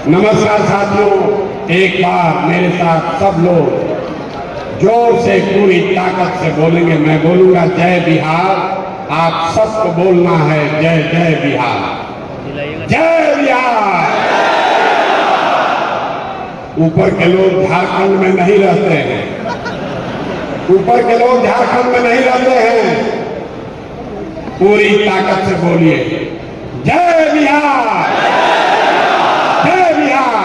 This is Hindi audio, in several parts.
नमस्कार साथियों, एक बार मेरे साथ सब लोग जोर से पूरी ताकत से बोलेंगे। मैं बोलूंगा जय बिहार, आप सबको बोलना है जय जय बिहार, जय बिहार। ऊपर के लोग झारखंड में नहीं रहते हैं, ऊपर के लोग झारखंड में नहीं रहते हैं। पूरी ताकत से बोलिए जय बिहार, जय बिहार।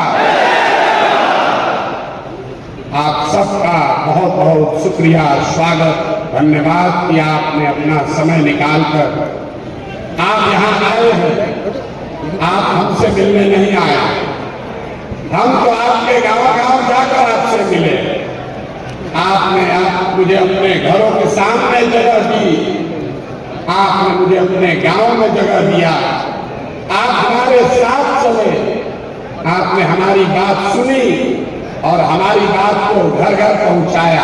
आप सबका बहुत बहुत शुक्रिया, स्वागत, धन्यवाद कि आपने अपना समय निकालकर आप यहाँ आए हैं। आप हमसे मिलने नहीं आए, हम तो आपके गांव-गांव जाकर आपसे मिले। आपने मुझे अपने घरों के सामने जगह दी, आपने मुझे अपने गांव में जगह दिया, आप हमारे साथ चले, आपने हमारी बात सुनी और हमारी बात को घर घर पहुंचाया।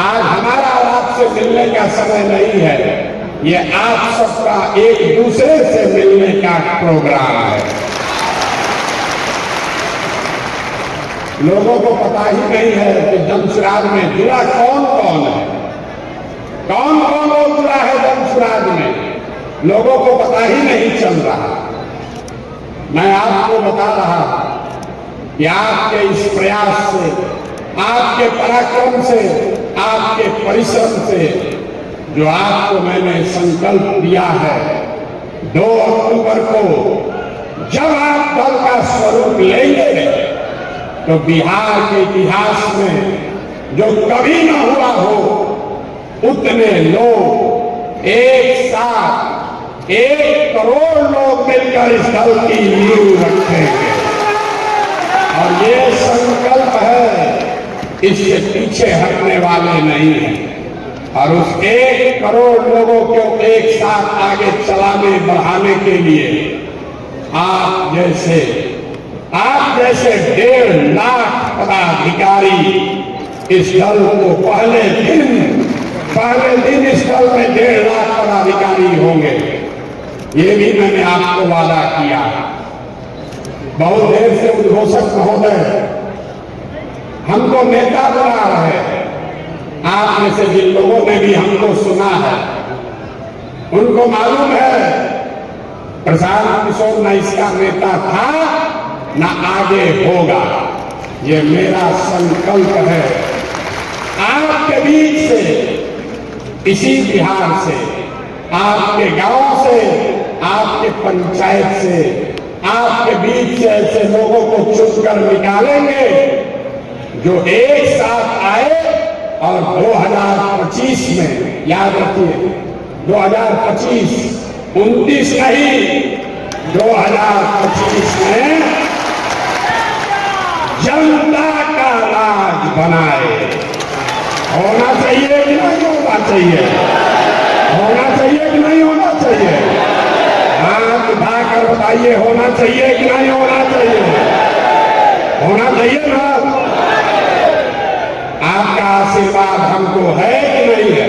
आज हमारा और आपसे मिलने का समय नहीं है, ये आप सबका एक दूसरे से मिलने का प्रोग्राम है। लोगों को पता ही नहीं है कि जमशुराद में जुड़ा कौन कौन है, कौन कौन लोग जुड़ा है जमशुराद में, लोगों को पता ही नहीं चल रहा। मैं आपको बता रहा कि आपके इस प्रयास से, आपके पराक्रम से, आपके परिश्रम से, जो आपको मैंने संकल्प दिया है 2 अक्टूबर को जब आप दल का स्वरूप लेंगे तो बिहार के इतिहास में जो कभी न हुआ हो, उतने लोग एक साथ 1 करोड़ लोग मिलकर इस दल की नींव रखेंगे। और ये संकल्प है, इससे पीछे हटने वाले नहीं हैं। और उस 1 करोड़ लोगों को एक साथ आगे चलाने बढ़ाने के लिए आप जैसे 1.5 लाख पदाधिकारी इस दल को पहले दिन इस दल में 1.5 लाख पदाधिकारी होंगे। ये भी मैंने आपको वादा किया। बहुत देर से उद्घोषक महोदय हमको नेता बना रहे, आप में से जिन लोगों ने भी हमको सुना है उनको मालूम है प्रशांत किशोर न इसका नेता था न आगे होगा। ये मेरा संकल्प है आपके बीच से, इसी बिहार से, आपके गांव से, आपके पंचायत से, आपके बीच से ऐसे लोगों को चुनकर निकालेंगे जो एक साथ आए और 2025 में, याद रखिए 2025, 29 नहीं, 2025 में जनता का राज बनाए। होना चाहिए कि नहीं होना चाहिए? होना चाहिए कि नहीं होना चाहिए? हाथ उठाकर बताइए, होना चाहिए कि नहीं होना चाहिए? होना चाहिए ना? आपका आशीर्वाद हमको है कि नहीं है?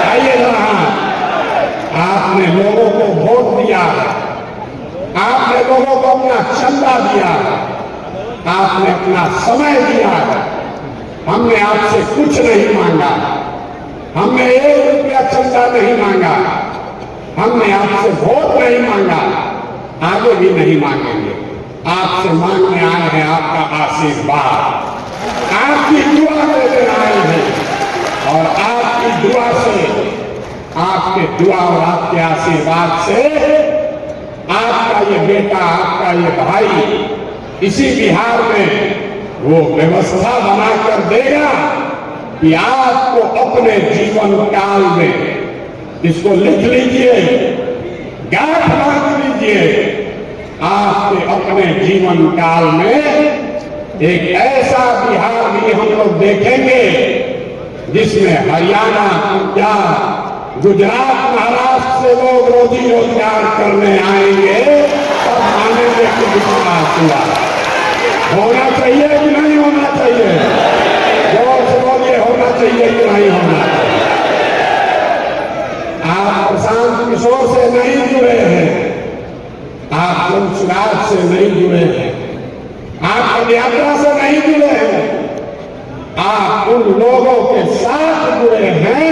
आइए जरा, आपने लोगों को वोट दिया, आपने लोगों को अपना चंदा दिया, आपने अपना समय दिया। हमने आपसे कुछ नहीं मांगा, हमने 1 रुपया चंदा नहीं मांगा, हमने आपसे वोट नहीं मांगा, आगे भी नहीं मांगेंगे। आपसे मांगने आए हैं आपका आशीर्वाद, आपकी दुआ लेने आए हैं। और आपकी दुआ से, आपके दुआ और आपके आशीर्वाद से आपका ये बेटा, आपका ये भाई इसी बिहार में वो व्यवस्था बनाकर देगा कि आपको अपने जीवन काल में, इसको लिख लीजिए, गांठ बांध लीजिए, आपके अपने जीवन काल में एक ऐसा बिहार भी हम लोग देखेंगे जिसमें हरियाणा, पंजाब, गुजरात, महाराष्ट्र से लोग रोजी रोजगार करने आएंगे और मानेंगे कि विकास हुआ। होना चाहिए कि नहीं होना चाहिए? जोर से बोलिए, होना चाहिए कि नहीं होना चाहिए? आप प्रशांत किशोर से नहीं जुड़े हैं, आप जमशुराद से नहीं जुड़े हैं, पदयात्रा से नहीं जुड़े हैं, आप उन लोगों के साथ जुड़े हैं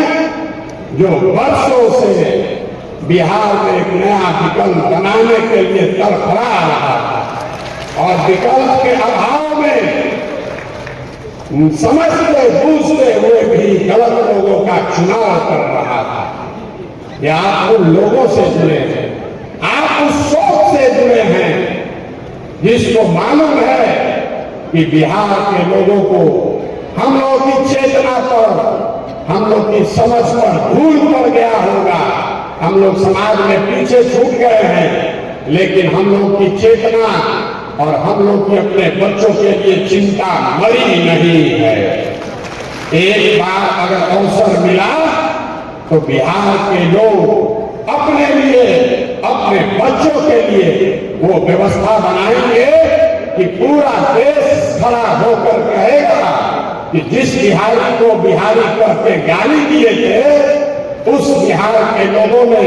जो वर्षों से बिहार में एक नया विकल्प बनाने के लिए तड़फड़ा रहा था और विकल्प के अभाव में समझते बूझते हुए भी गलत लोगों का चुनाव कर रहा था। या आप उन लोगों से जुड़े हैं, आप उस सोच से जुड़े हैं जिसको मालूम है कि बिहार के लोगों को हम लोग की चेतना पर, हम लोग की समझ पर धूल पड़ गया होगा, हम लोग समाज में पीछे छूट गए हैं, लेकिन हम लोग की चेतना और हम लोग की अपने बच्चों के लिए चिंता मरी नहीं है। एक बार अगर अवसर मिला तो बिहार के लोग अपने लिए, अपने बच्चों के लिए वो व्यवस्था बनाएंगे कि पूरा देश खड़ा होकर कहेगा कि जिस बिहारी को बिहारी कहते गाली दिए थे, उस बिहार के लोगों ने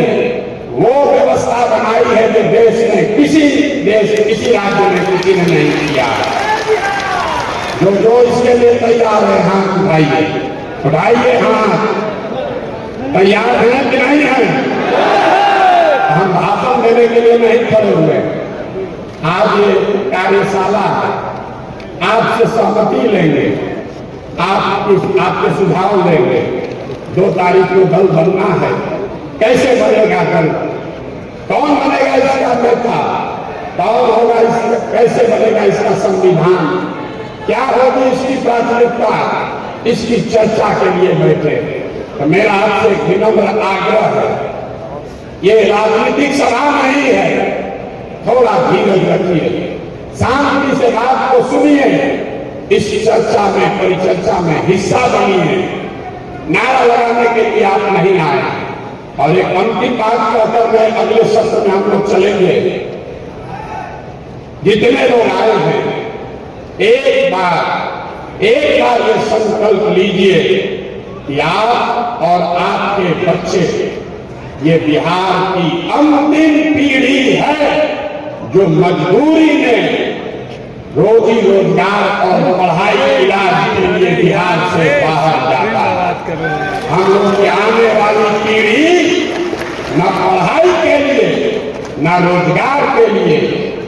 वो व्यवस्था बनाई है जो किसी राज्य में किसी ने नहीं किया। जो इसके लिए तैयार है हाथ उठाइए हाथ। तैयार हैं कि नहीं हैं? हम भाषण देने के लिए नहीं खड़े हुए, आज ये कार्यशाला आपसे सहमति लेंगे, आपके सुझाव लेंगे। 2 तारीख को दल बनना है, कैसे बनेगा दल, कौन बनेगा इसका नेता, कौन होगा इसका, कैसे बनेगा इसका संविधान, क्या होगी इसकी प्राथमिकता, इसकी चर्चा के लिए बैठे। तो मेरा आपसे एक विनम्र आग्रह है, ये राजनीतिक सभा नहीं है, थोड़ा धीरज रखिए, शांति से बात को सुनिए, इस चर्चा में, परिचर्चा में हिस्सा बनिए। नारा लगाने के लिए आप नहीं आए। और एक अंतिम बात कहकर मैं अगले सत्र में हम लोग चलेंगे। जितने लोग आए हैं, एक बार ये संकल्प लीजिए कि आप और आपके बच्चे ये बिहार की अंतिम पीढ़ी है जो मजदूरी में रोजी रोजगार और पढ़ाई इलाज के लिए बिहार से बाहर जाता है। हम लोग की आने वाली पीढ़ी न पढ़ाई के लिए, न रोजगार के लिए,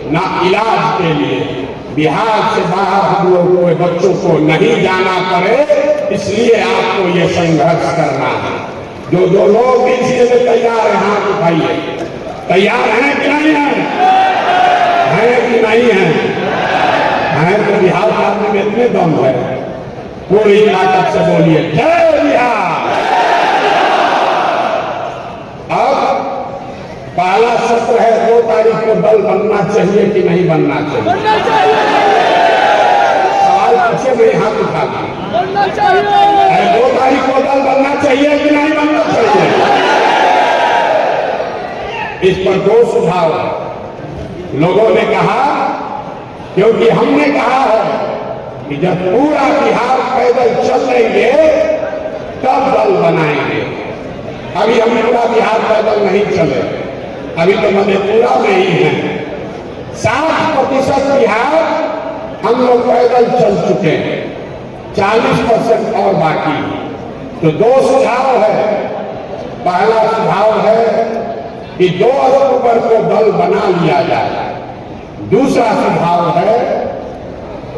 न इलाज के लिए बिहार से बाहर हम लोग के बच्चों को नहीं जाना पड़े, इसलिए आपको ये संघर्ष करना है। जो लोग इसके लिए तैयार हैं हाथ उठाइए। तैयार हैं कि नहीं हैं कि नहीं हैं? तो बिहार के आदमी में इतने दम है, पूरी ताकत से बोलिए जय बिहार। अब पहला सत्र है, 2 तारीख को दल बनना चाहिए कि नहीं बनना चाहिए? सवाल पूछे, मेरे हाथ उठा दिया। 2 तारीख को दल बनना चाहिए कि नहीं बनना चाहिए? इस पर 2 सुझाव लोगों ने कहा, क्योंकि हमने कहा है कि जब पूरा बिहार पैदल चल लेंगे तब दल बनाएंगे। अभी हम पूरा बिहार पैदल नहीं चले, अभी तो मधेपुरा में ही है। 60% बिहार हम लोग पैदल चल चुके हैं, 40% और बाकी। तो 2 सुझाव है। पहला सुझाव है कि 2 अक्टूबर को दल बना लिया जाए। दूसरा सुझाव है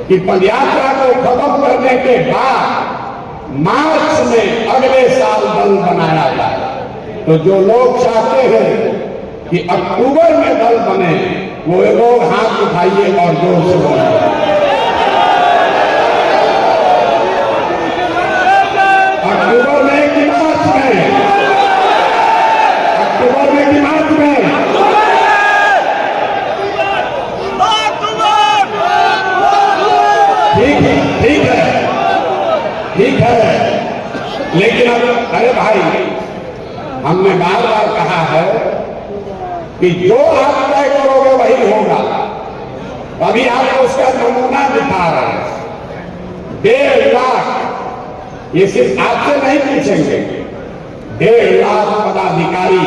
कि पदयात्रा को खत्म करने के बाद मार्च में अगले साल दल बनाया जाए। तो जो लोग चाहते हैं कि अक्टूबर में दल बने, वो लोग हाथ उठाइए और जोर से बोलिए। अक्टूबर में कि मार्च में? अक्टूबर में कि मार्च में? ठीक है, लेकिन अब अरे भाई, हमने बार बार कहा है कि जो आप तय करोगे वही होगा। अभी आपको उसका नमूना दिखा रहे हैं। 1.5 लाख, ये सिर्फ आपसे नहीं पूछेंगे, 1.5 लाख पदाधिकारी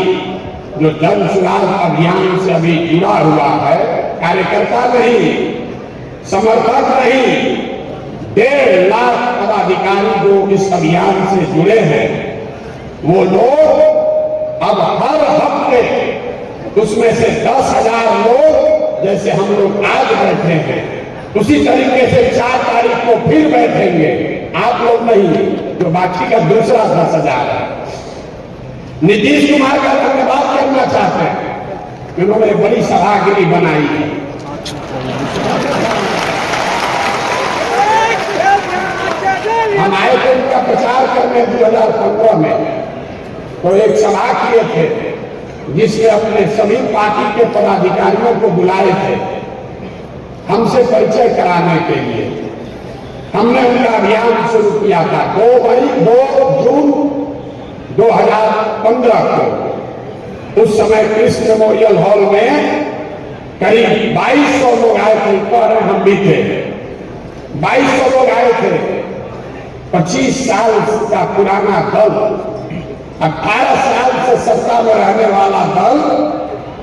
जो जन सुराज अभियान से अभी जुड़ा हुआ है, कार्यकर्ता नहीं, समर्थक नहीं, 1.5 लाख पदाधिकारी जो इस अभियान से जुड़े हैं, वो लोग अब हर हफ्ते उसमें से 10,000 लोग, जैसे हम लोग आज बैठे हैं, उसी तरीके से 4 तारीख को फिर बैठेंगे। आप लोग नहीं, जो बाकी का दूसरा 10,000 है। नीतीश कुमार का धन्यवाद करना चाहते हैं कि उन्होंने बड़ी सभागिरी बनाई है। हम आए थे उनका प्रचार करने 2015 में, तो एक सभा किए थे जिसमें अपने सभी पार्टी के पदाधिकारियों को बुलाए थे हमसे परिचय कराने के लिए। हमने उनका अभियान शुरू किया था 2 जून 2015 को। उस समय कृष्ण मेमोरियल हॉल में करीब 2200 लोग आए थे, पर हम भी थे। 2200 लोग आए थे। 25 साल का पुराना दल, 18 साल से सत्ता में रहने वाला दल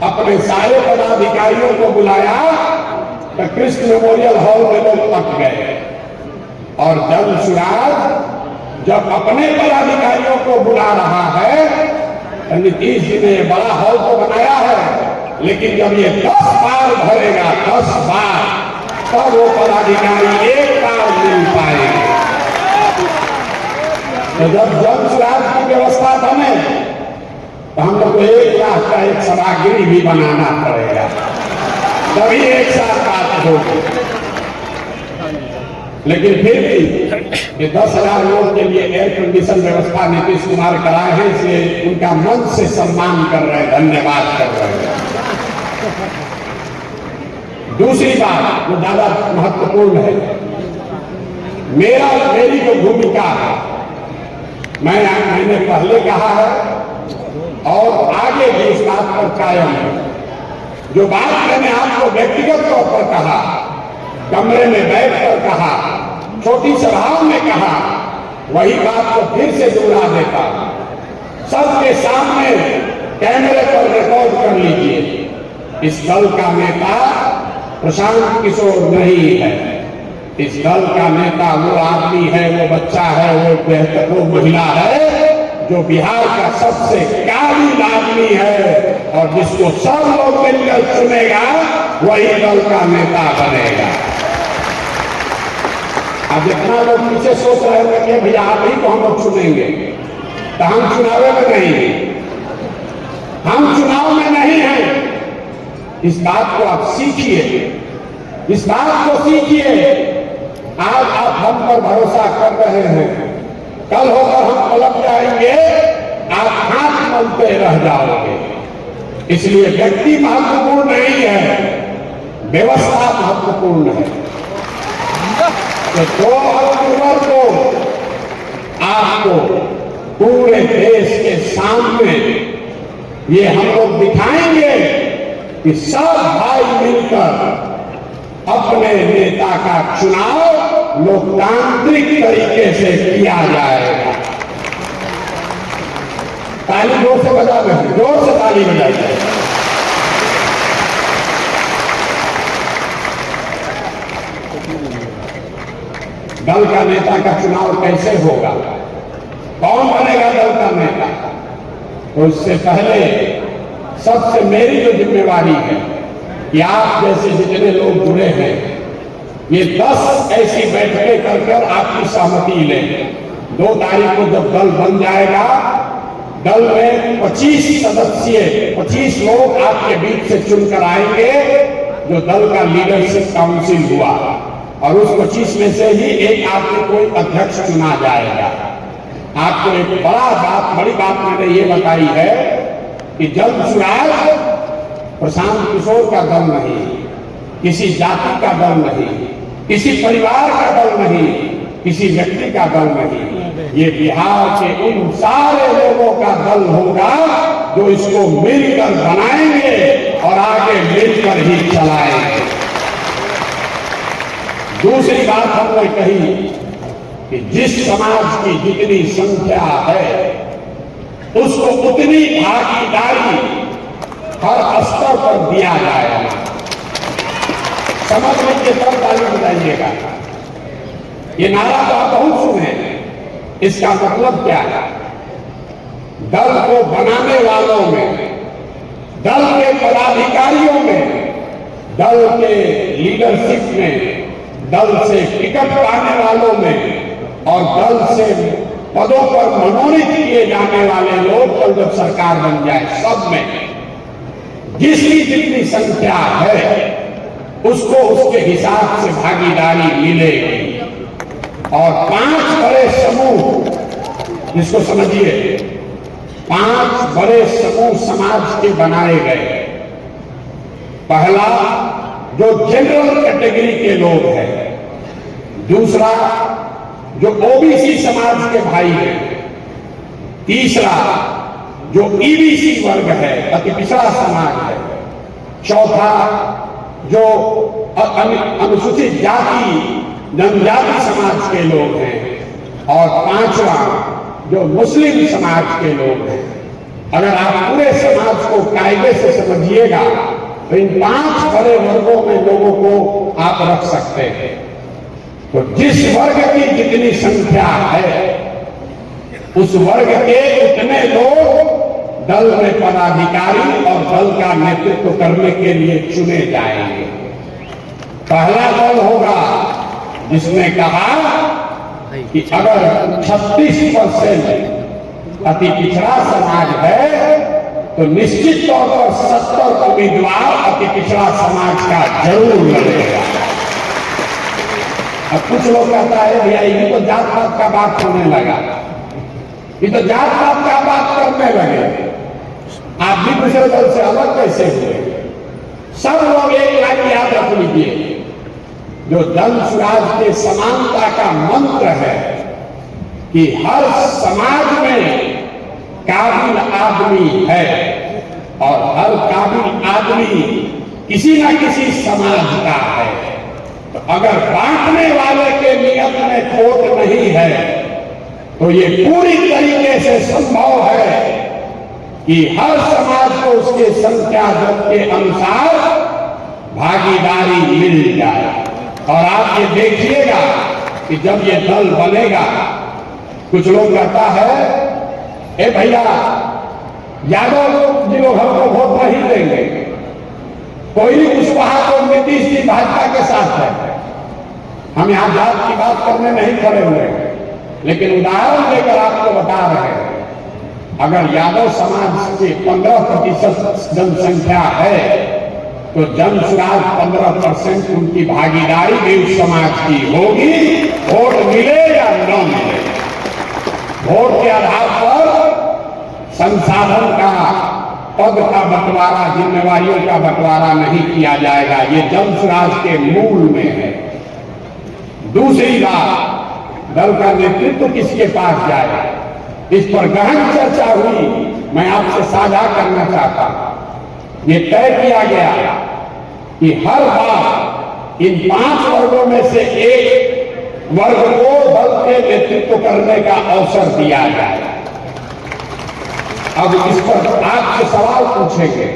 अपने सारे पदाधिकारियों को बुलाया तो कृष्ण मेमोरियल हॉल में लोग पक गए। और जन सुराज जब अपने पदाधिकारियों को बुला रहा है, तो नीतीश जी ने बड़ा हॉल तो बनाया है, लेकिन जब ये 10 बार भरेगा, 10 बार, तब वो पदाधिकारी एक बार मिल पाएंगे। तो जब जन सुराज की व्यवस्था बने तो हम लोग को 1 लाख का एक सभागिरी भी बनाना पड़ेगा, तभी एक साथ बात होगी। लेकिन फिर भी ये 10,000 लोगों के लिए एयर कंडीशन व्यवस्था नीतीश कुमार कराए हैं, इसलिए उनका मन से सम्मान कर रहे हैं, धन्यवाद कर रहे हैं। दूसरी बात जो ज्यादा महत्वपूर्ण है, मेरी जो भूमिका है, मैंने पहले कहा है और आगे भी इस बात पर कायम है। जो बात मैंने आपको व्यक्तिगत तौर पर कहा, कमरे में बैठकर कहा, छोटी सभाओं में कहा, वही बात को फिर से दोहरा देता। सबके सामने कैमरे पर रिकॉर्ड कर लीजिए। इस दल का नेता प्रशांत किशोर नहीं है। इस दल का नेता वो आदमी है, वो बच्चा है, वो महिला है जो बिहार का सबसे काबिल आदमी है, और जिसको सब लोग मिलकर चुनेगा वही दल का नेता बनेगा। अब जितना लोग पीछे सोच रहे हैं कि भैया आप ही को हम लोग चुनेंगे, तो हम चुनाव में नहीं, हम चुनाव में नहीं हैं। इस बात को आप सीखिए, इस बात को सीखिए। आज आप हम पर भरोसा कर रहे हैं, कल होकर हम पलट जाएंगे, आप हाथ मलते रह जाओगे। इसलिए व्यक्ति महत्वपूर्ण नहीं है, व्यवस्था महत्वपूर्ण है। तो 2 अक्टूबर को आपको पूरे देश के सामने ये हम लोग दिखाएंगे कि सब भाई मिलकर अपने नेता का चुनाव लोकतांत्रिक तरीके से किया जाएगा। ताली जोर से बजा दें, जोर से ताली बजाइए। दल का नेता का चुनाव कैसे होगा, कौन बनेगा दल का नेता, तो उससे पहले सबसे मेरी जो जिम्मेवारी है कि आप जैसे जितने लोग जुड़े हैं, ये 10 ऐसी बैठकें कर आपकी सहमति लें। 2 तारीख को जब दल बन जाएगा, दल में 25 सदस्य, 25 लोग आपके बीच से चुनकर आएंगे, जो दल का लीडरशिप काउंसिल हुआ, और उस 25 में से ही एक आपको कोई अध्यक्ष चुना जाएगा। आपको एक बड़ी बात मैंने ये बताई है कि जन सुराज प्रशांत किशोर का दल नहीं, किसी जाति का दल नहीं, किसी परिवार का दल नहीं, किसी व्यक्ति का दल नहीं। ये बिहार के उन सारे लोगों का दल होगा जो इसको मिलकर बनाएंगे और आगे मिलकर ही चलाएंगे। दूसरी बात हमने कही कि जिस समाज की जितनी संख्या है, उसको उतनी भागीदारी हर स्तर पर दिया जाएगा। समझ लीजिए, तब ताली बजाइए। मिलेगा। ये नारा तो आप बहुत सुने, इसका मतलब क्या है? दल को बनाने वालों में, दल के पदाधिकारियों में, दल के लीडरशिप में, दल से टिकट पाने वालों में और दल से पदों पर मनोनीत किए जाने वाले लोग और जब सरकार बन जाए, सब में जिसकी जितनी संख्या है उसको उसके हिसाब से भागीदारी मिलेगी। और 5 बड़े समूह, जिसको समझिए 5 बड़े समूह समाज के बनाए गए। पहला जो जनरल कैटेगरी के लोग हैं, दूसरा जो ओबीसी समाज के भाई हैं, तीसरा जो ईबीसी वर्ग है, अति पिछड़ा समाज है, चौथा जो अनुसूचित जाति जनजाति समाज के लोग हैं और पांचवा जो मुस्लिम समाज के लोग हैं। अगर आप पूरे समाज को कायदे से समझिएगा तो इन 5 बड़े वर्गों में लोगों को आप रख सकते हैं। तो जिस वर्ग की जितनी संख्या है उस वर्ग के उतने लोग दल में पदाधिकारी और दल का नेतृत्व करने के लिए चुने जाएंगे। पहला दल होगा जिसने कहा कि अगर 36% अति पिछड़ा समाज है तो निश्चित तौर पर 70 उम्मीदवार अति पिछड़ा समाज का जरूर लड़ेगा। अब कुछ लोग कहता है भैया ये तो जात पात का बात होने लगा, ये तो जात पात का बात करने लगे, आप भी दूसरे दल से अलग कैसे हुए? सब लोग एक लाइन याद रख लीजिए, जो दल स्वराज के समानता का मंत्र है कि हर समाज में काबिल आदमी है और हर काबिल आदमी किसी न किसी समाज का है। तो अगर बांटने वाले के नियत में खोट नहीं है तो ये पूरी तरीके से संभव है कि हर समाज को उसके संख्या दर के अनुसार भागीदारी मिल जाए। और आप ये देखिएगा कि जब ये दल बनेगा, कुछ लोग कहता है ए भैया यादव जी लोग हमको वोट नहीं देंगे, कोई भी कुशवाहा तो नीतीश जी भाजपा के साथ है। हम यहां जात की बात करने नहीं खड़े हुए, लेकिन उदाहरण देकर आपको बता रहे हैं। अगर यादव समाज के 15% जनसंख्या है तो जनसुराज 15% उनकी भागीदारी भी उस समाज की होगी, वोट मिले या न मिले। वोट के आधार पर संसाधन का, पद का बंटवारा, जिम्मेवारियों का बंटवारा नहीं किया जाएगा। ये जनसुराज के मूल में है। दूसरी बात, दल का नेतृत्व किसके पास जाएगा, इस पर गहन चर्चा हुई, मैं आपसे साझा करना चाहता हूं। ये तय किया गया कि हर बार इन 5 वर्गों में से एक वर्ग को दल के नेतृत्व करने का अवसर दिया जाए। अब इस पर आपसे सवाल पूछेंगे,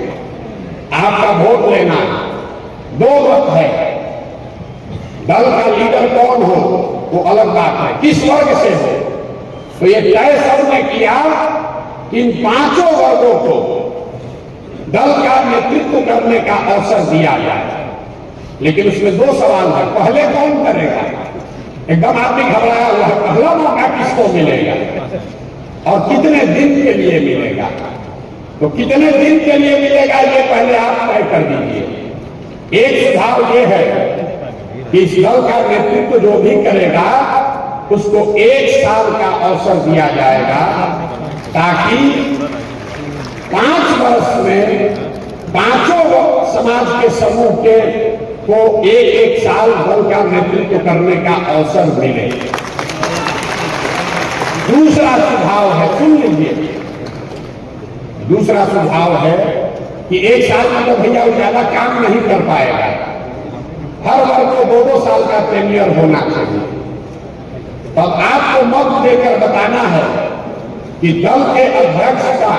आपका वोट लेना 2 वक्त है। दल का लीडर कौन हो वो अलग बात है, किस वर्ग से हो। तो ये तय सबने किया कि इन 5 वर्गों को दल का नेतृत्व करने का अवसर दिया जाए। लेकिन उसमें 2 सवाल है। पहले कौन करेगा? एकदम आदमी घबराया हुआ है, पहला मौका किसको मिलेगा और कितने दिन के लिए मिलेगा? तो कितने दिन के लिए मिलेगा ये पहले आप तय कर दीजिए। एक सुझाव ये है कि इस दल का नेतृत्व जो भी करेगा उसको 1 साल का अवसर दिया जाएगा, ताकि 5 वर्ष में 5 समाज के समूह के को 1-1 साल दल का नेतृत्व करने का अवसर मिले। दूसरा सुझाव है, सुन लीजिए, दूसरा सुझाव है कि 1 साल में तो भैया ज्यादा काम नहीं कर पाएगा। हर वर्ग को 2-2 साल का टेन्योर होना चाहिए। तब आपको मत देकर बताना है कि दल के अध्यक्ष का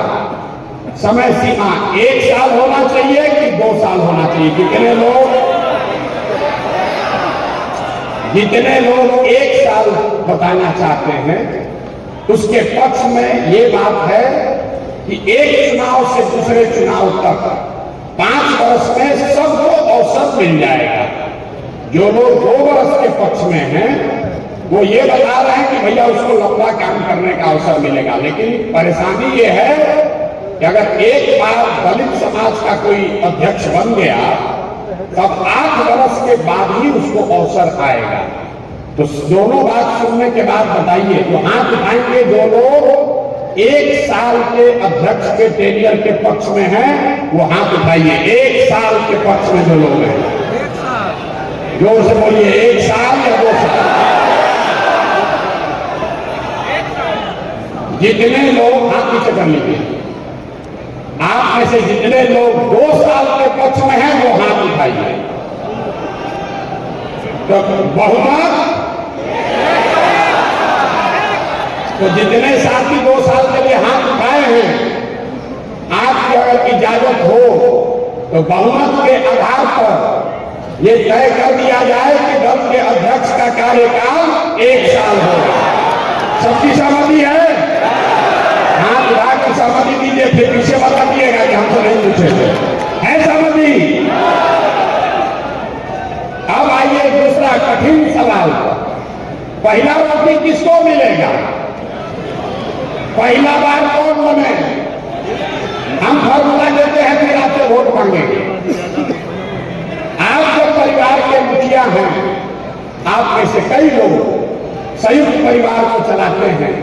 समय सीमा 1 साल होना चाहिए कि 2 साल होना चाहिए। कितने लोग जितने लोग 1 साल बताना चाहते हैं उसके पक्ष में ये बात है कि एक चुनाव से दूसरे चुनाव तक 5 वर्ष में सबको अवसर मिल जाएगा। जो लोग 2 वर्ष के पक्ष में हैं वो ये बता रहे हैं कि भैया उसको लंबा काम करने का अवसर मिलेगा, लेकिन परेशानी ये है कि अगर एक बार दलित समाज का कोई अध्यक्ष बन गया तब 8 वर्ष के बाद ही उसको अवसर आएगा। तो दोनों बात सुनने के बाद बताइए, तो हाथ उठाएंगे जो लोग 1 साल के अध्यक्ष के टेनियर के पक्ष में हैं, वो हाथ उठाइए। 1 साल के पक्ष में जो लोग हैं, जोर से बोलिए, 1 साल या 2 साल। जितने लोग हाथ पीछे कर लीजिए, आप में से जितने लोग 2 साल के पक्ष में हैं वो हाथ उठाइए। तो बहुमत, तो जितने साथी 2 साल के लिए हाथ उठाए हैं, आपकी अगर इजाजत हो तो बहुमत के आधार पर यह तय कर दिया जाए कि दल के अध्यक्ष का कार्यकाल 1 साल होगा। सबकी सहमति है? हाथ उठाकर सहमति दीजिए, फिर पीछे बता दिएगा कि हमसे नहीं पूछे थे। है सहमति? अब आइए दूसरा कठिन सवाल। पहला रोटी किसको मिलेगा? पहला बार कौन बने? हम फॉर्मूला देते हैं फिर आपसे वोट मांगेंगे। आप जब परिवार के मुखिया हैं, आप में से कई लोग संयुक्त परिवार को चलाते हैं,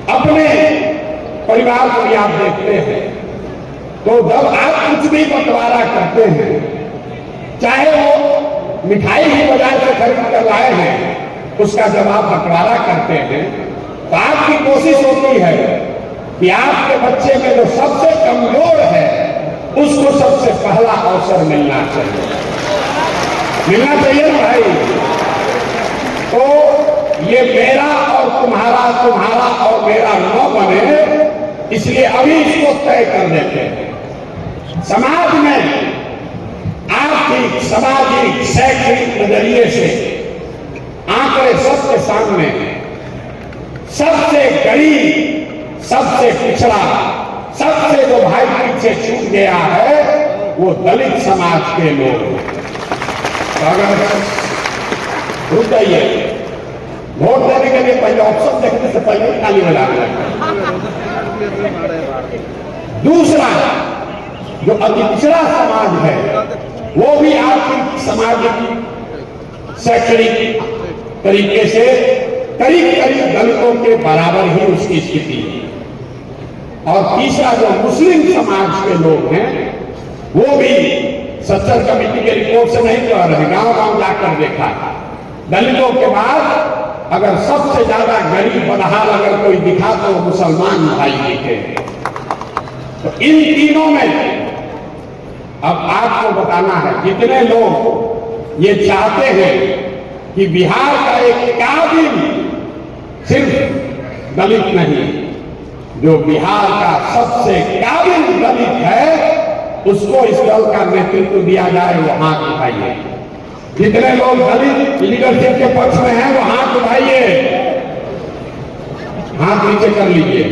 अपने परिवार को भी आप देखते हैं, तो जब आप कुछ भी बंटवारा करते हैं, चाहे वो मिठाई ही बाजार से खरीद कर लाए हैं, उसका जब आप बंटवारा करते हैं तो आपकी कोशिश होती है कि आपके बच्चे में जो सबसे कमजोर है उसको सबसे पहला अवसर मिलना चाहिए। मिलना चाहिए ना भाई? तो ये मेरा और तुम्हारा, तुम्हारा और मेरा न बने, इसलिए अभी इसको तय कर देते हैं। समाज में आर्थिक, सामाजिक, शैक्षणिक नजरिए से आंकड़े सबके सामने हैं। सबसे गरीब, सबसे पिछड़ा, सबसे जो भाई पीछे छूट गया है वो दलित समाज के लोग। अगर रुक जाइए, वोट देने के लिए पहले ऑप्शन देखने से पहले ताली बजाना है। दूसरा, जो अति पिछड़ा समाज है वो भी आर्थिक, सामाजिक, शैक्षणिक तरीके से करीब करीब दलितों के बराबर ही उसकी स्थिति है। और तीसरा, जो मुस्लिम समाज के लोग हैं वो भी सत्तर कमेटी के रिपोर्ट से नहीं कह रहे, गांव गांव जाकर देखा, दलितों के बाद अगर सबसे ज्यादा गरीब बदहाल अगर कोई दिखा तो मुसलमान भाई दिखे। तो इन तीनों में अब आपको बताना है, जितने लोग ये चाहते हैं कि बिहार का एक काबिल सिर्फ दलित नहीं, जो बिहार का सबसे काबिल दलित है उसको इस दल का नेतृत्व दिया जाए, वो हाथ उठाइए। जितने लोग दलित लीडरशिप के पक्ष में हैं वो हाथ उठाइए, हाथ नीचे कर लीजिए।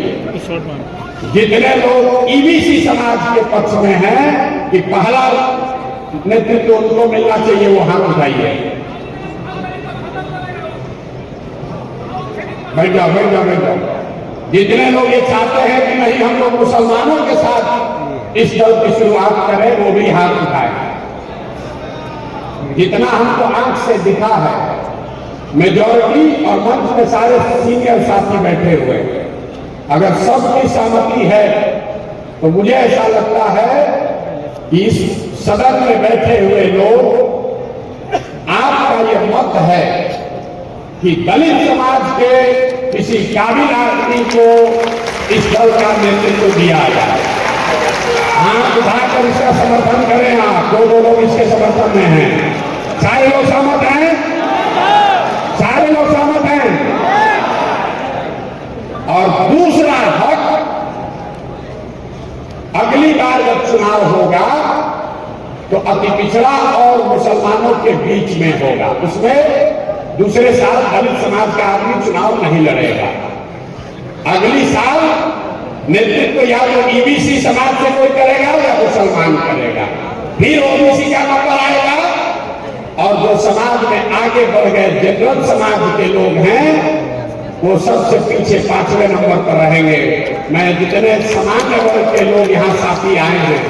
जितने लोग ईबीसी समाज के पक्ष में हैं कि पहला नेतृत्व उनको मिलना चाहिए, वो हाथ उठाइए। बैठ जाओ, बैठ जाओ, बैठ जाओ। जितने लोग ये चाहते हैं कि नहीं हम लोग मुसलमानों के साथ इस दल की शुरुआत करें, वो भी हाथ उठाए। जितना हमको आंख से दिखा है, मेजॉरिटी और मंच में सारे सीनियर साथी बैठे हुए, अगर सबकी सहमति है तो मुझे ऐसा लगता है कि इस सदन में बैठे हुए लोग, आपका ये मत है कि दलित समाज के किसी काबिल आदमी को इस दल का नेतृत्व दिया जाए। हाथ उठाकर इसका समर्थन करें। आप दो लोग इसके समर्थन में हैं। सारे लोग सहमत हैं? सारे लोग सहमत हैं? और दूसरा हक, अगली बार जब चुनाव होगा तो अति पिछड़ा और मुसलमानों के बीच में होगा। उसमें दूसरे साल दलित समाज का आदमी चुनाव नहीं लड़ेगा। अगली साल नेतृत्व या तो ईबीसी समाज से कोई करेगा या मुसलमान करेगा, फिर ओबीसी का नंबर आएगा। और जो समाज में आगे बढ़ गए जनरल समाज के लोग हैं वो सबसे पीछे 5वें नंबर पर रहेंगे। मैं जितने सामान्य वर्ग के लोग यहाँ साथी आए हैं,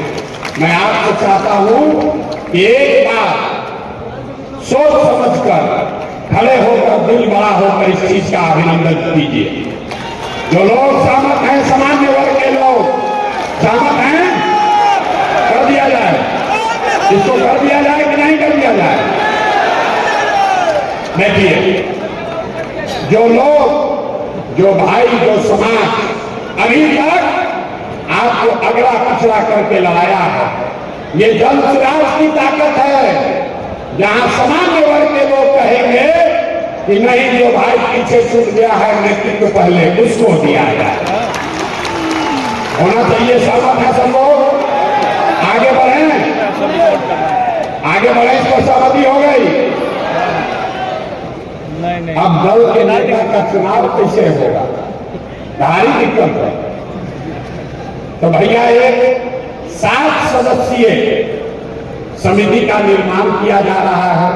मैं आपको चाहता हूं कि एक बार सोच समझकर खड़े होकर दिल बड़ा होकर इस चीज का अभिनंदन कीजिए। जो लोग सहमत हैं, सामान्य वर्ग के लोग सहमत हैं, कर दिया जाए, इसको कर दिया जाए कि नहीं कर दिया जाए। देखिए, जो लोग, जो भाई, जो समाज अभी तक आपको अगला पिछड़ा करके लड़ाया है, ये जन सुराज की ताकत है। जहां सामान्य वर्ग के लोग कहेंगे कि नहीं, जो भाई पीछे छूट गया है नेतृत्व पहले उसको दिया जाए। होना चाहिए, सहमत है सब लोग, आगे बढ़े, आगे बढ़े, इसको सहमति हो गई। अब दल के नेता का चुनाव कैसे होगा, भारी दिक्कत है। तो भैया एक 7 सदस्यीय समिति का निर्माण किया जा रहा है।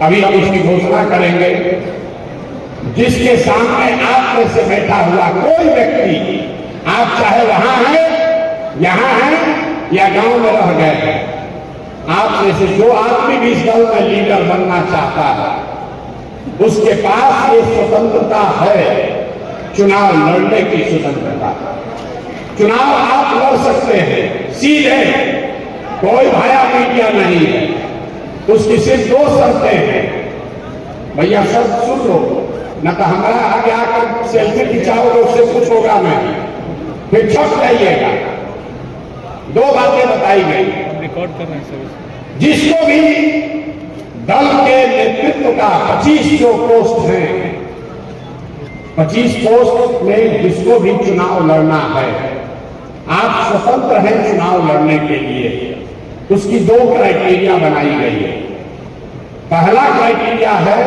अभी हम इसकी घोषणा करेंगे, जिसके सामने आप में से बैठा हुआ कोई व्यक्ति, आप चाहे वहां हैं, यहां हैं या गांव में रह गए हैं, आप में से जो आदमी भी इस दल में लीडर बनना चाहता है, उसके पास ये स्वतंत्रता है, चुनाव लड़ने की स्वतंत्रता। चुनाव आप लड़ सकते हैं सीधे, कोई भाया मीडिया नहीं है। उसकी सिर्फ 2 शर्तें हैं। भैया शर्त सुन लो, न तो हमारा आगे आकर सेल्फी खिंचाओगे, उससे कुछ होगा नहीं, फिर छप जाइएगा। 2 बातें बताई गई। रिकॉर्ड कर रहे हैं। जिसको भी दल के नेतृत्व का 25 जो पोस्ट हैं, 25 पोस्ट में जिसको भी चुनाव लड़ना है, आप स्वतंत्र हैं चुनाव लड़ने के लिए। उसकी 2 क्राइटेरिया बनाई गई है। पहला क्राइटेरिया है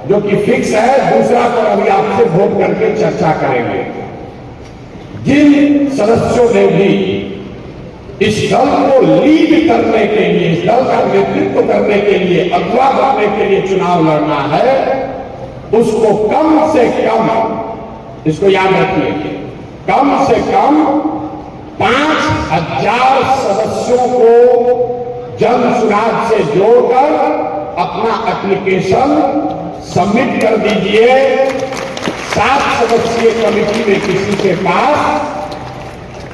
जो कि फिक्स है, दूसरा पर अभी आपसे वोट करके चर्चा करेंगे। जिन सदस्यों ने भी इस दल को लीड करने के लिए, इस दल का नेतृत्व करने के लिए, अगुवा बनने के लिए चुनाव लड़ना है, उसको कम से कम, इसको याद रखिए, कम से कम 5000 सदस्यों को जन सुराज से जोड़कर अपना एप्लीकेशन सबमिट कर दीजिए। 7 सदस्यीय कमेटी में किसी के पास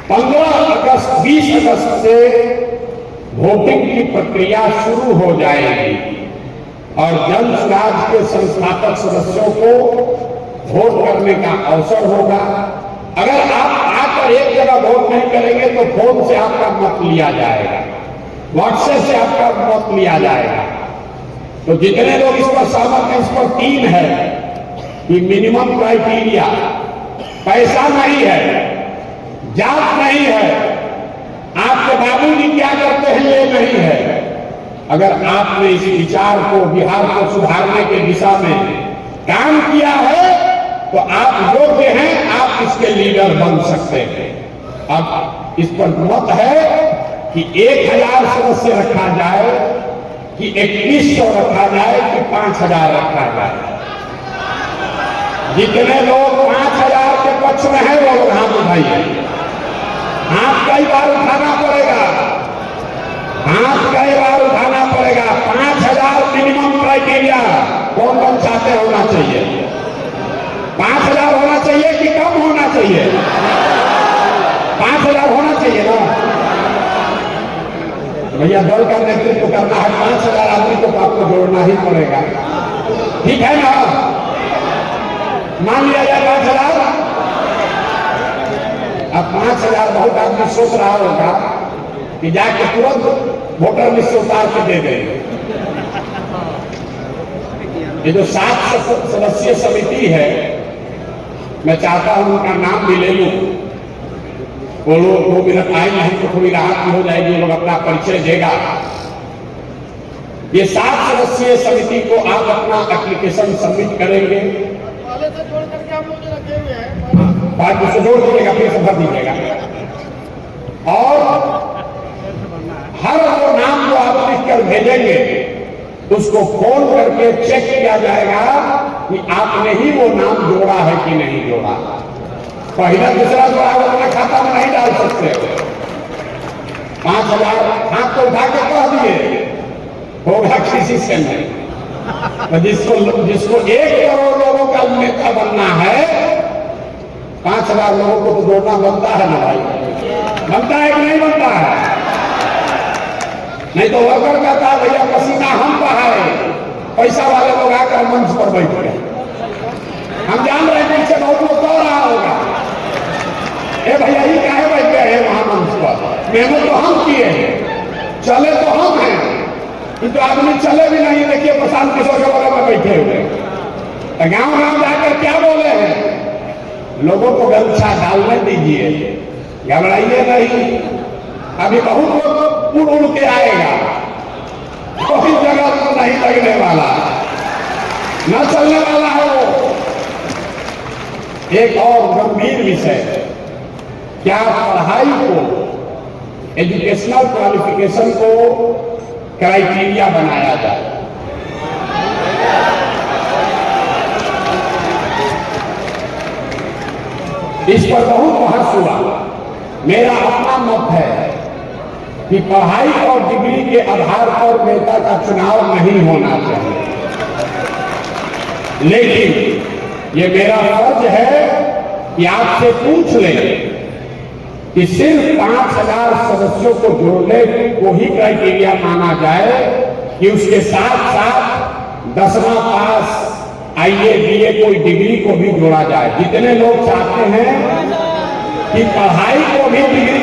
15 अगस्त 20 अगस्त से वोटिंग की प्रक्रिया शुरू हो जाएगी और जन सुराज के संस्थापक सदस्यों को वोट करने का अवसर होगा। अगर आप आकर एक जगह वोट नहीं करेंगे तो फोन से आपका मत लिया जाएगा, व्हाट्सएप से आपका मत लिया जाएगा। तो जितने लोग इस पर सहमत हैं, इस पर 3 है कि मिनिमम क्राइटेरिया, पैसा नहीं है, जात नहीं है, आपके बाबूजी क्या करते हैं ये नहीं है। अगर आपने इस विचार को, बिहार को सुधारने के दिशा में काम किया है तो आप योग्य हैं, आप इसके लीडर बन सकते हैं। अब इस पर मत है कि 1000 सदस्य रखा जाए कि 2100 रखा जाए कि 5000 रखा जाए। जितने लोग 5000 के पक्ष में हैं वो लोग हाथ उठाइए। हाथ कई बार उठाना पड़ेगा, हाथ कई बार उठाना पड़ेगा। 5000 मिनिमम क्राइटेरिया कौन कौन चाहते होना चाहिए? 5000 होना चाहिए कि कम होना चाहिए? 5000 होना चाहिए ना भैया। दल का नेतृत्व करना है, 5000 आदमी को आपको जोड़ना ही पड़ेगा, ठीक है ना? मान लिया जाए 5000। अब 5000 बहुत आदमी सोच रहा होगा कि जाके तुरंत वोटर लिस्ट उतार के दे देंगे। ये जो 7 सदस्यीय समिति है, मैं चाहता हूं उनका नाम भी ले लूं। वो लोग 2 मिनट आए नहीं तो थोड़ी राहत भी हो जाएगी, वो लोग अपना परिचय देगा। ये 7 सदस्यीय समिति को आप अपना एप्लीकेशन सबमिट करेंगे, पहले से जोड़ करके हम लोग रखे हुए हैं। बाकी से जोड़ दीजिएगा, फिर से भर दीजिएगा। और हर वो नाम जो आप लिख कर भेजेंगे उसको फोन करके चेक किया जाएगा कि आपने ही वो नाम जोड़ा है कि नहीं जोड़ा। पहला दूसरा जोड़ा वो अपने खाता में नहीं डाल सकते। 5,000 हाथ तो उठा के कह दिए, होगा किसी से नहीं। तो जिसको 1 करोड़ लोगों का नेता बनना है, 5,000 लोगों को तो जोड़ना बनता है ना भाई, बनता है कि नहीं बनता है? नहीं तो वर्कर कहता है भैया पसीना हम बहाए, पैसा वाले लोग आकर मंच पर बैठ गए। हम जान रहे हैं पीछे बहुत लोग कह रहा होगा, ए भैया ही काहे बैठ गए हैं वहां मंच पर? मेहनत तो हम किए हैं, चले तो हम हैं, किंतु आदमी चले भी नहीं। देखिए प्रशांत किशोर के बगल में बैठे हुए, गांव गांव जाकर क्या बोले हैं, लोगों को गमछा डालने दीजिए, घबराइए नहीं। अभी बहुत लोग उड़ उड़ के आएगा, कोई जगह तो नहीं लगने वाला, न चलने वाला है वो। एक और गंभीर विषय, क्या पढ़ाई को, एजुकेशनल क्वालिफिकेशन को क्राइटेरिया बनाया जाए। इस पर बहुत बहस हुआ। मेरा अपना मत है कि पढ़ाई और डिग्री के आधार पर नेता का चुनाव नहीं होना चाहिए, लेकिन ये मेरा फर्ज है कि आपसे पूछ लें कि सिर्फ 5,000 सदस्यों को जोड़ने को ही क्राइटेरिया माना जाए कि उसके साथ साथ 10वां पास IA BA कोई डिग्री को भी जोड़ा जाए। जितने लोग चाहते हैं कि पढ़ाई को भी डिग्री,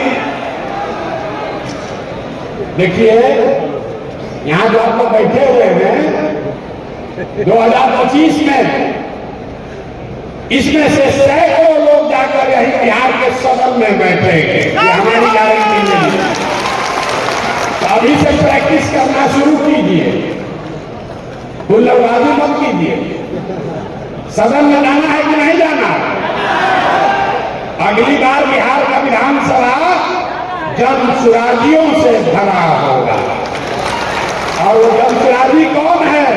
देखिए यहां जो आप लोग बैठे हुए हैं 2025 में, इसमें से सैकड़ों लोग जाकर यही बिहार के सदन में बैठेंगे, ये हमारी गारंटी नहीं है। तो अभी से प्रैक्टिस करना शुरू कीजिए, हुल्लड़बाजी मत कीजिए। सदन में जाना है कि नहीं जाना? अगली बार बिहार का विधानसभा जनसुराजियों से भरा होगा, और वो जनसुराजी कौन है?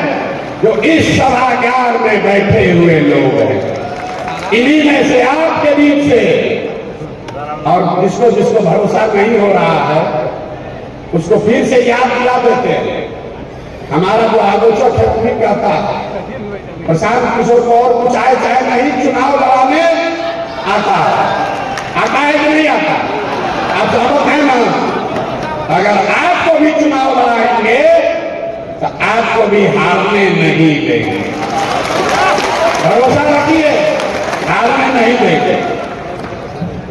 जो इस सभागार में बैठे हुए लोग हैं, इन्हीं में से आपके बीच से। और जिसको जिसको भरोसा नहीं हो रहा है उसको फिर से याद दिला देते हैं। हमारा जो आलोचक है वो भी कहता है प्रशांत किशोर को और कुछ आए चाहे नहीं, चुनाव लड़ाने आता है कि नहीं आता? आप सहमत हैं ना? अगर आपको भी चुनाव लड़ाएंगे तो आपको भी हारने नहीं देंगे, भरोसा रखिए, हारने नहीं देंगे।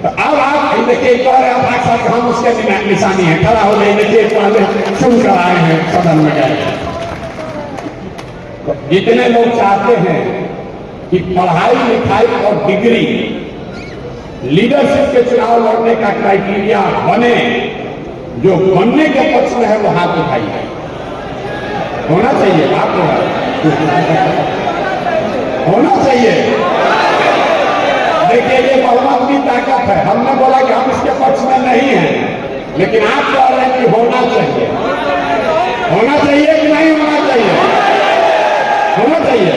तो अब आप देखिए, एक बार आप साथ हम उसके निशानी है, खड़ा हो जाए। देखिए पहले चुन कर आए हैं सदन में गए। तो जितने लोग चाहते हैं कि पढ़ाई लिखाई और डिग्री लीडरशिप के चुनाव लड़ने का क्राइटेरिया बने, जो बनने के पक्ष में है वो हाथ उठाइए। होना चाहिए, बात होना चाहिए। देखिए ये बहुमत की ताकत है। हमने बोला कि हम इसके पक्ष में नहीं हैं, लेकिन आप कह रहे हैं कि होना चाहिए। होना चाहिए कि नहीं होना चाहिए? होना चाहिए।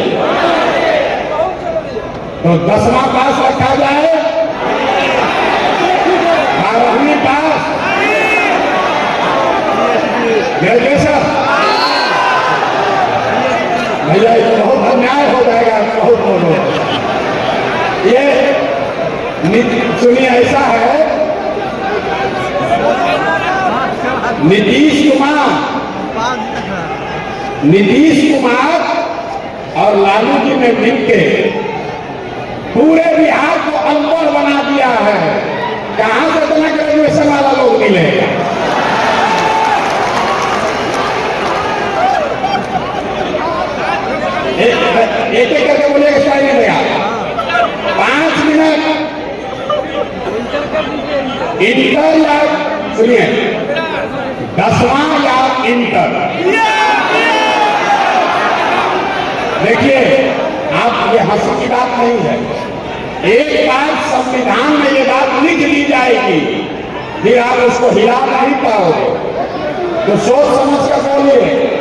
तो 10वां पास रखा जाए, 12वीं पास, ग्रेजुएशन। भैया ये बहुत अन्याय हो जाएगा, बहुत लोगों। ये सुनिए, ऐसा है, नीतीश कुमार और लालू जी ने मिलकर पूरे बिहार को अनपढ़ बना दिया है। कहां से इतना ग्रेजुएशन वाला लोग मिलेगा? एक एक करके बोलिएगा, शायद नहीं देगा। 5 मिनट इंटर या सुनिए 10वां या इंटर, देखिए, आप ये हंसी की बात नहीं है। एक बार संविधान में ये बात लिख दी जाएगी, फिर आप उसको हिला नहीं पाओगे। तो सोच समझ कर बोलिए।